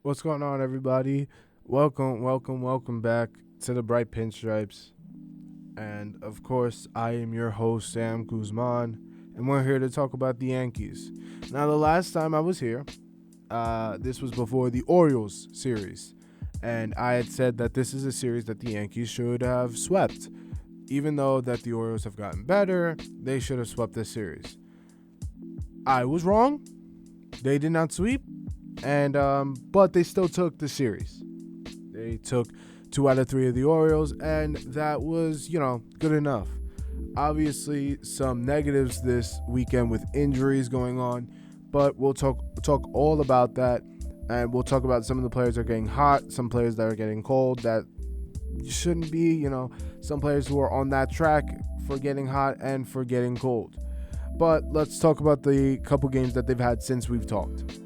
What's going on, everybody? Welcome back to the Bright Pinstripes. And of course, I am your host, Sam Guzman, and we're here to talk about the Yankees. Now, the last time I was here, this was before the Orioles series, and I had said that this is a series that the Yankees should have swept. Even though that the Orioles have gotten better, they should have swept this series. I was wrong. They did not sweep. And but they still took the series. They took 2 out of 3 of the Orioles, and that was, good enough. Obviously, some negatives this weekend with injuries going on, but we'll talk all about that, and we'll talk about some of the players that are getting hot, some players that are getting cold that shouldn't be, some players who are on that track for getting hot and for getting cold. But let's talk about the couple games that they've had since we've talked.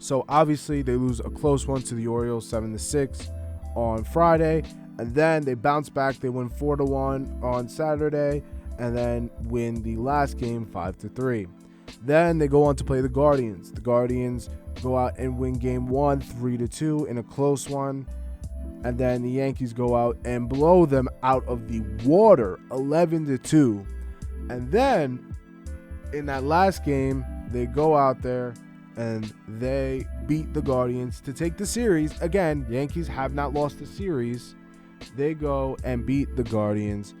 So obviously they lose a close one to the Orioles 7-6 on Friday, and then they bounce back. They win 4-1 on Saturday, and then win the last game 5-3. Then they go on to play the Guardians. The Guardians go out and win game 1 3-2 in a close one, and then the Yankees go out and blow them out of the water 11-2. And then in that last game, they go out there and they beat the Guardians to take the series. Again, Yankees have not lost the series. They go and beat the Guardians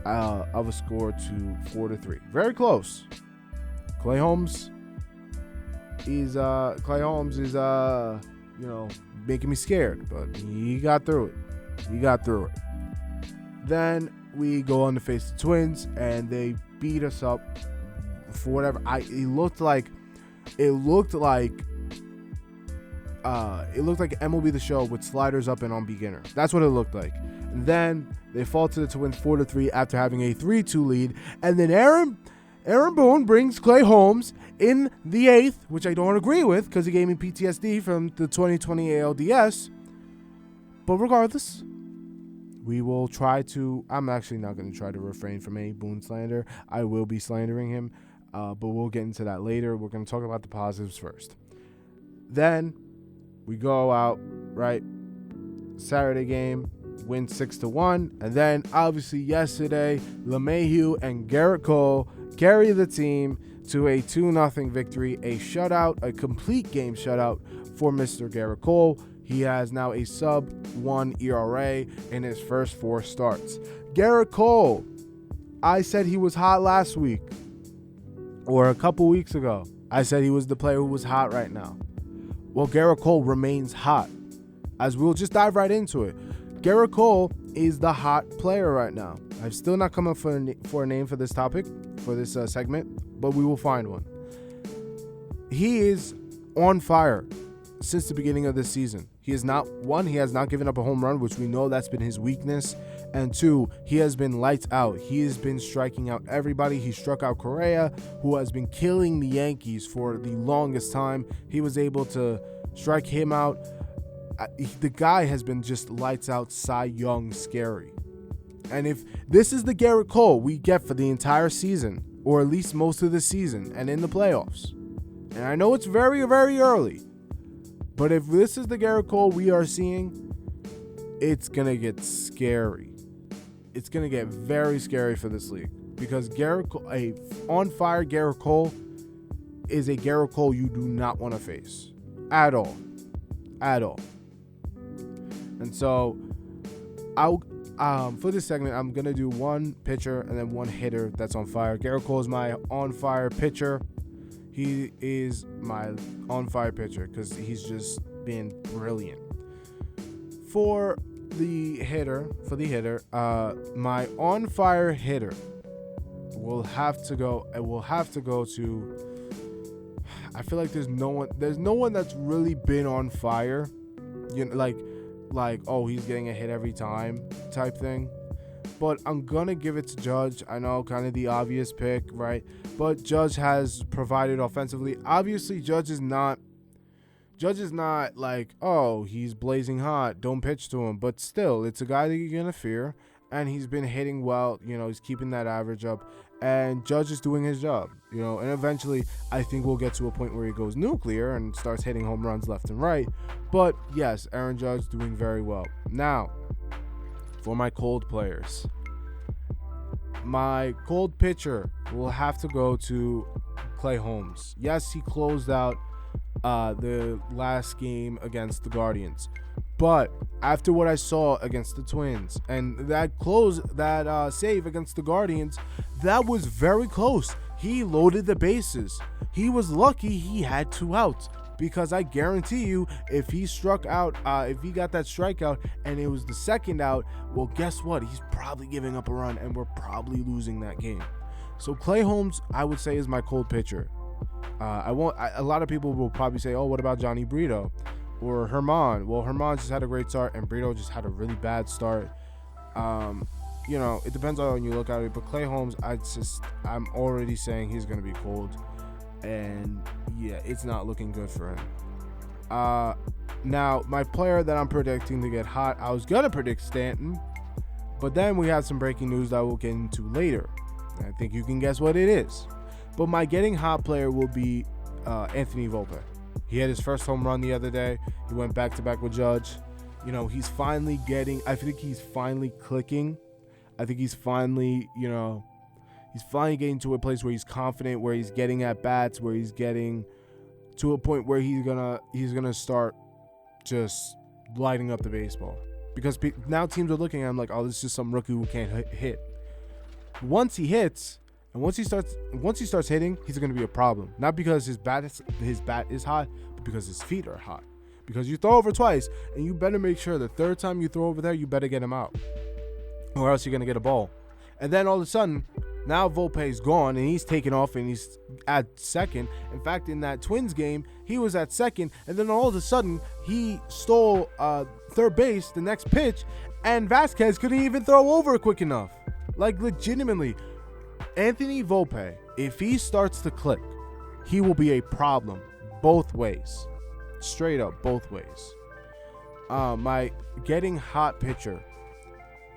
of a score to 4-3. Very close. Clay Holmes is making me scared, but he got through it. Then we go on to face the Twins, and they beat us up for whatever. It looked like MLB The Show with sliders up and on beginner. That's what it looked like. And then they fall to the Twins 4-3 after having a 3-2 lead. And then Aaron Boone brings Clay Holmes in the 8th, which I don't agree with because he gave me PTSD from the 2020 ALDS. But regardless, we will try to. I'm actually not going to try to refrain from any Boone slander. I will be slandering him. But we'll get into that later. We're going to talk about the positives first. Then we go out, right? Saturday game, win 6-1. And then, obviously, yesterday, LeMahieu and Garrett Cole carry the team to a 2-0 victory. A shutout, a complete game shutout for Mr. Garrett Cole. He has now a sub-1 ERA in his first 4 starts. Garrett Cole, I said he was hot last week. Or a couple weeks ago, I said he was the player who was hot right now. Well, Garrett Cole remains hot. As we'll just dive right into it. Garrett Cole is the hot player right now. I've still not come up for a name for this topic, for this segment, but we will find one. He is on fire since the beginning of this season. He has not given up a home run, which we know that's been his weakness. And 2, he has been lights out. He has been striking out everybody. He struck out Correa, who has been killing the Yankees for the longest time. He was able to strike him out. The guy has been just lights out, Cy Young scary. And if this is the Garrett Cole we get for the entire season, or at least most of the season, and in the playoffs, and I know it's very, very early, but if this is the Garrett Cole we are seeing, it's going to get scary. It's going to get very scary for this league because a on-fire Garrett Cole is a Garrett Cole you do not want to face at all. And so for this segment, I'm going to do one pitcher and then one hitter that's on fire. Garrett Cole is my on-fire pitcher. He is my on-fire pitcher because he's just been brilliant. For the hitter, my on-fire hitter will have to go to. I feel like there's no one that's really been on fire, like oh, he's getting a hit every time type thing. But I'm gonna give it to Judge. I know, kind of the obvious pick, right? But Judge has provided offensively. Obviously, Judge is not like, oh, he's blazing hot, don't pitch to him. But still, it's a guy that you're going to fear, and he's been hitting well. He's keeping that average up. and Judge is doing his job, and eventually I think we'll get to a point where he goes nuclear and starts hitting home runs left and right. But yes, Aaron Judge doing very well. Now, for my cold players, my cold pitcher will have to go to Clay Holmes. Yes, he closed out the last game against the Guardians, but after what I saw against the Twins and that save against the Guardians, that was very close. He loaded the bases. He was lucky he had 2 outs, because I guarantee you, if he struck out, if he got that strikeout and it was the second out, well, guess what? He's probably giving up a run and we're probably losing that game. So Clay Holmes, I would say, is my cold pitcher. A lot of people will probably say, oh, what about Johnny Brito or Herman? Well, Herman just had a great start and Brito just had a really bad start. It depends on when you look at it, but Clay Holmes, I'm already saying he's going to be cold, and yeah, it's not looking good for him. Now, my player that I'm predicting to get hot, I was going to predict Stanton, but then we have some breaking news that we'll get into later. I think you can guess what it is. But my getting hot player will be Anthony Volpe. He had his first home run the other day. He went back-to-back with Judge. He's finally I think he's finally clicking. I think he's finally getting to a place where he's confident, where he's getting at bats, where he's getting to a point where he's gonna start just lighting up the baseball. Because now teams are looking at him like, oh, this is some rookie who can't hit. Once he hits, and once he starts hitting, he's gonna be a problem. Not because his bat is hot, but because his feet are hot. Because you throw over twice, and you better make sure the third time you throw over there, you better get him out, or else you're gonna get a ball. And then all of a sudden, now Volpe's gone, and he's taken off, and he's at second. In fact, in that Twins game, he was at second, and then all of a sudden, he stole third base the next pitch, and Vasquez couldn't even throw over quick enough. Like, legitimately, Anthony Volpe, if he starts to click, he will be a problem both ways. Straight up, both ways. My getting hot pitcher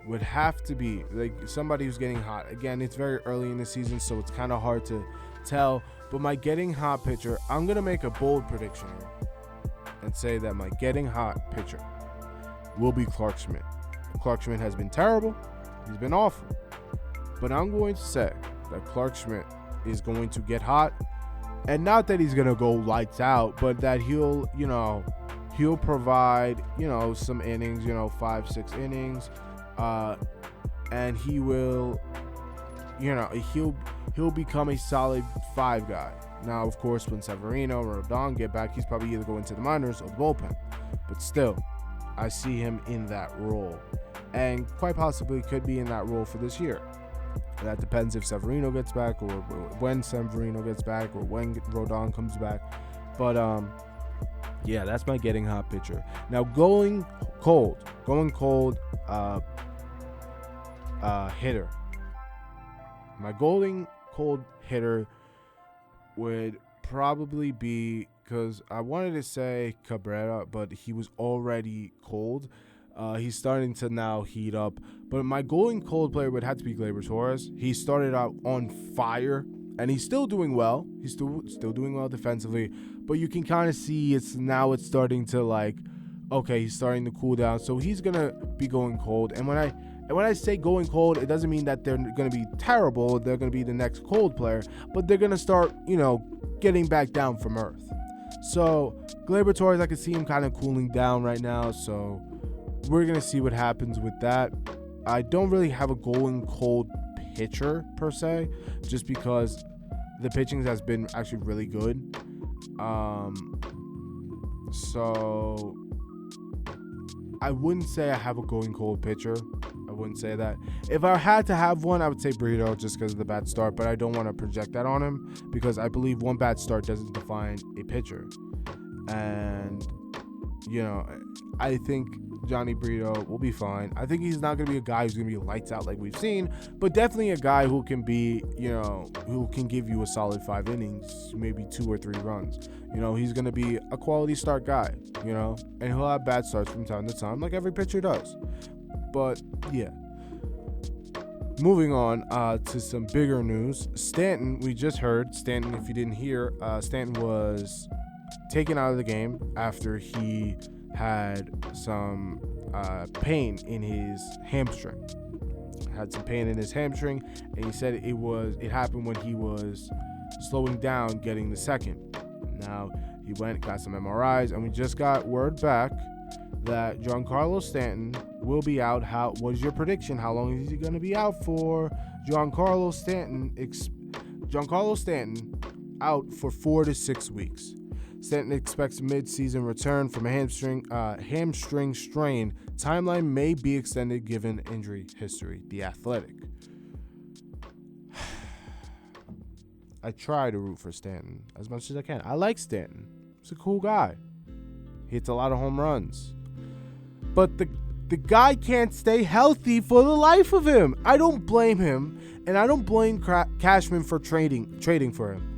would have to be like somebody who's getting hot. Again, it's very early in the season, so it's kind of hard to tell. But my getting hot pitcher, I'm going to make a bold prediction here and say that my getting hot pitcher will be Clark Schmidt. Clark Schmidt has been terrible. He's been awful. But I'm going to say that Clark Schmidt is going to get hot. And not that he's going to go lights out, but that he'll provide, some innings, 5-6 innings. And he will, he'll become a solid 5 guy. Now, of course, when Severino or Rodon get back, he's probably either going to the minors or the bullpen. But still, I see him in that role. And quite possibly could be in that role for this year. That depends if Severino gets back, or when Severino gets back, or when Rodon comes back. But yeah, that's my getting hot pitcher. Now going cold hitter. My going cold hitter would probably be, because I wanted to say Cabrera, but he was already cold. He's starting to now heat up. But my going cold player would have to be Gleyber Torres. He started out on fire, and he's still doing well. He's still doing well defensively. But you can kind of see it's starting to he's starting to cool down. So he's going to be going cold. And when I say going cold, it doesn't mean that they're going to be terrible. They're going to be the next cold player. But they're going to start, getting back down from earth. So Gleyber Torres, I can see him kind of cooling down right now. So we're going to see what happens with that. I don't really have a going cold pitcher per se, just because the pitching has been actually really good. So I wouldn't say I have a going cold pitcher. I wouldn't say that. If I had to have one, I would say Brito, just because of the bad start, but I don't want to project that on him, because I believe one bad start doesn't define a pitcher. And, I think Johnny Brito will be fine. I think he's not going to be a guy who's going to be lights out like we've seen, but definitely a guy who can be, who can give you a solid 5 innings, maybe 2 or 3 runs. He's going to be a quality start guy, and he'll have bad starts from time to time, like every pitcher does. But yeah, moving on to some bigger news. Stanton, we just heard. Stanton, if you didn't hear, Stanton was taken out of the game after he had some pain in his hamstring. Had some pain in his hamstring, and he said it happened when he was slowing down getting the second. Now he went, got some MRIs, and we just got word back that Giancarlo Stanton will be out. What is your prediction? How long is he going to be out for? Giancarlo Stanton out for 4 to 6 weeks. Stanton expects mid-season return from a hamstring strain. Timeline may be extended given injury history. The Athletic. I try to root for Stanton as much as I can. I like Stanton. He's a cool guy. He hits a lot of home runs. But the guy can't stay healthy for the life of him. I don't blame him, and I don't blame Cashman for trading for him.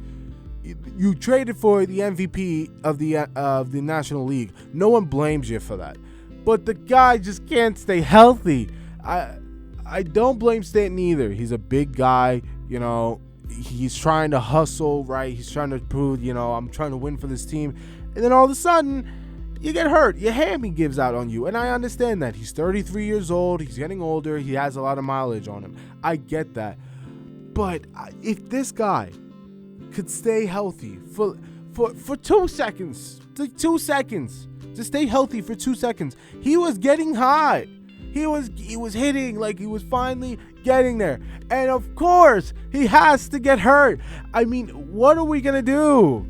You traded for the MVP of the National League. No one blames you for that. But the guy just can't stay healthy. I don't blame Stanton either. He's a big guy, you know. He's trying to hustle, right? He's trying to prove, I'm trying to win for this team. And then all of a sudden, you get hurt. Your hammy gives out on you. And I understand that. He's 33 years old. He's getting older. He has a lot of mileage on him. I get that. But if this guy could stay healthy for 2 seconds, like 2 seconds, to stay healthy for 2 seconds, he was getting hot. He was hitting, like he was finally getting there. And of course, he has to get hurt. I mean, what are we going to do?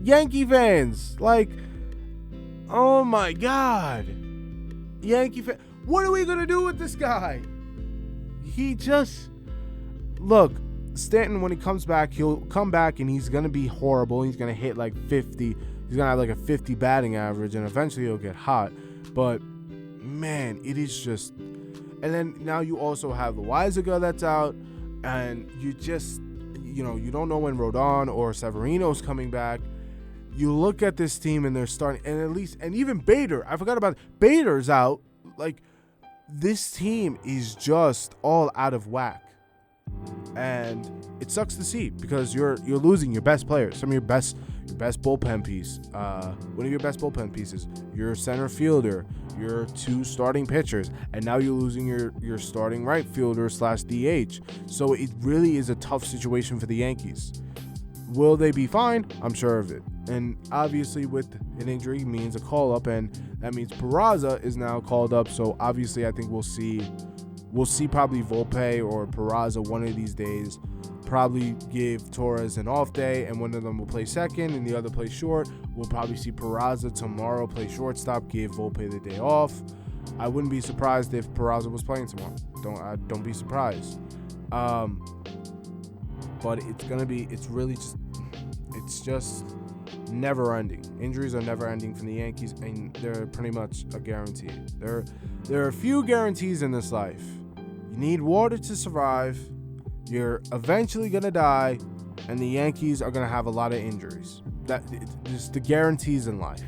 Yankee fans, like, oh my God. Yankee fans, what are we going to do with this guy? Look, Stanton, when he comes back, he'll come back and he's going to be horrible. He's going to hit like 50. He's going to have like a 50 batting average, and eventually he'll get hot. But man, it is just. And then now you also have the Loaizaga that's out, and you just, you don't know when Rodon or Severino's coming back. You look at this team and they're starting, and even Bader, I forgot about it. Bader's out. Like, this team is just all out of whack. And it sucks to see because you're losing your best players, some of your best bullpen piece. One of your best bullpen pieces, your center fielder, your 2 starting pitchers, and now you're losing your starting right fielder / DH. So it really is a tough situation for the Yankees. Will they be fine? I'm sure of it. And obviously with an injury means a call up, and that means Peraza is now called up. So obviously I think we'll see probably Volpe or Peraza one of these days. Probably give Torres an off day, and one of them will play second and the other play short. We'll probably see Peraza tomorrow play shortstop, give Volpe the day off. I wouldn't be surprised if Peraza was playing tomorrow. Don't be surprised. But it's just never ending. Injuries are never ending for the Yankees, and they're pretty much a guarantee. There are a few guarantees in this life. You need water to survive. You're eventually going to die, and the Yankees are going to have a lot of injuries. Just the guarantees in life.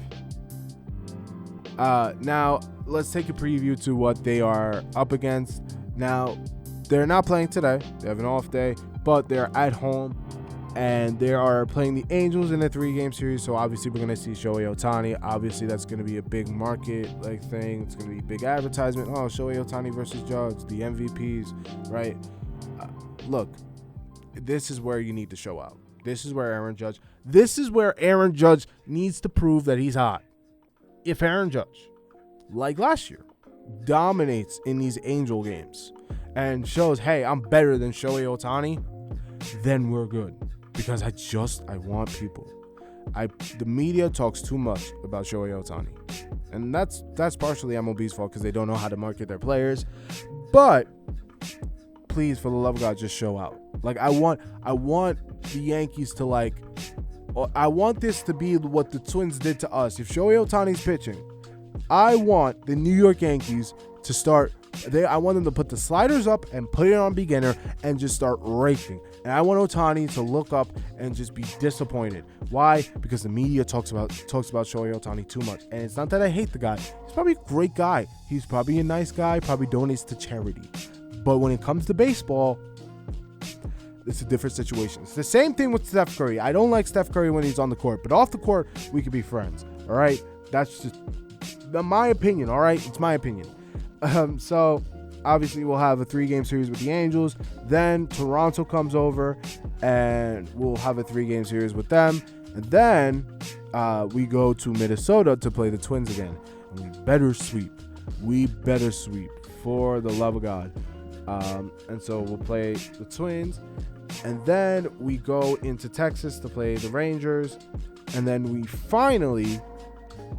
Now, let's take a preview to what they are up against. Now, they're not playing today. They have an off day, but they're at home, and they are playing the Angels in a 3-game series. So, obviously, we're going to see Shohei Ohtani. Obviously, that's going to be a big market thing. It's going to be big advertisement. Oh, Shohei Ohtani versus Judge, the MVPs, right? Look, this is where you need to show out. This is where Aaron Judge needs to prove that he's hot. If Aaron Judge, like last year, dominates in these Angel games and shows, hey, I'm better than Shohei Ohtani, then we're good. Because I want people. The media talks too much about Shohei Ohtani. And that's partially MLB's fault because they don't know how to market their players. But please, for the love of God, just show out. Like, I want the Yankees to, I want this to be what the Twins did to us. If Shohei Ohtani's pitching, I want the New York Yankees to start. I want them to put the sliders up and put it on beginner and just start raking. And I want Ohtani to look up and just be disappointed. Why? Because the media talks about Shohei Ohtani too much. And it's not that I hate the guy. He's probably a great guy. He's probably a nice guy. Probably donates to charity. But when it comes to baseball, it's a different situation. It's the same thing with Steph Curry. I don't like Steph Curry when he's on the court, but off the court, we could be friends. All right? That's just my opinion, all right? It's my opinion. So, obviously, we'll have a 3-game series with the Angels. Then Toronto comes over, and we'll have a 3-game series with them. And then we go to Minnesota to play the Twins again. And we better sweep. We better sweep, for the love of God. And so we'll play the Twins. And then we go into Texas to play the Rangers. And then we finally,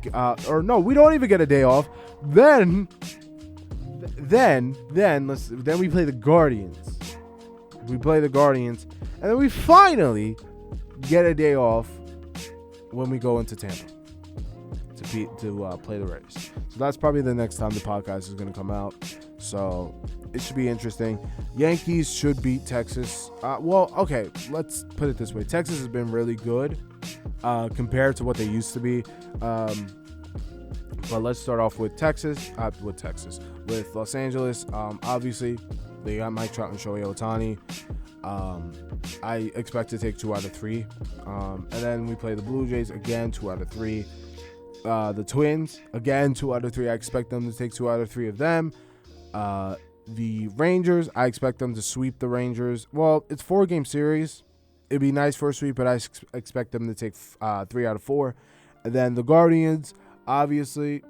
we don't even get a day off. Then we play the Guardians. We play the Guardians. And then we finally get a day off when we go into Tampa to play the Rays. So that's probably the next time the podcast is going to come out. So it should be interesting. Yankees should beat Texas. Let's put it this way. Texas has been really good compared to what they used to be. But let's start off with with Los Angeles. Obviously, they got Mike Trout and Shohei Ohtani. I expect to take 2 out of 3. And then we play the Blue Jays again, 2 out of 3. The Twins, again, 2 out of 3. I expect them to take 2 out of 3 of them. The Rangers, I expect them to sweep the Rangers. Well, it's 4-game series. It'd be nice for a sweep, but I expect them to take 3 out of 4. And then the Guardians, obviously,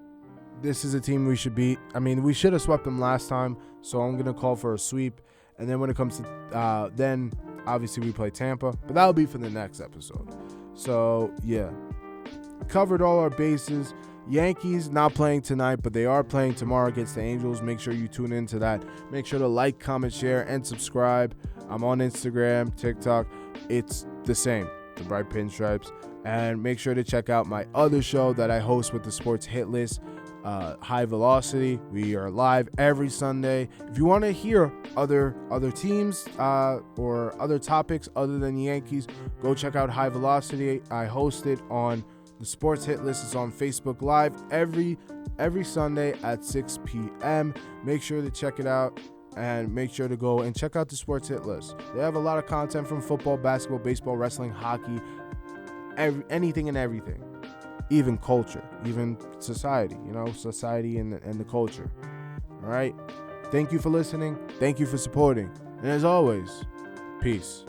this is a team we should beat. I mean, we should have swept them last time, so I'm going to call for a sweep. And then when it comes to, then obviously we play Tampa, but that'll be for the next episode. So, yeah. Covered all our bases. Yankees not playing tonight, but they are playing tomorrow against the Angels. Make sure you tune into that. Make sure to like, comment, share, and subscribe. I'm on Instagram, TikTok. It's the same, The Bright Pinstripes. And make sure to check out my other show that I host with the Sports Hit List, High Velocity. We are live every Sunday. If you want to hear other teams or other topics other than the Yankees, go check out High Velocity. I host it on the Sports Hit List. Is on Facebook Live every Sunday at 6 p.m. Make sure to check it out, and make sure to go and check out the Sports Hit List. They have a lot of content from football, basketball, baseball, wrestling, hockey, anything and everything, even culture, even society. Society and the culture. All right. Thank you for listening. Thank you for supporting. And as always, peace.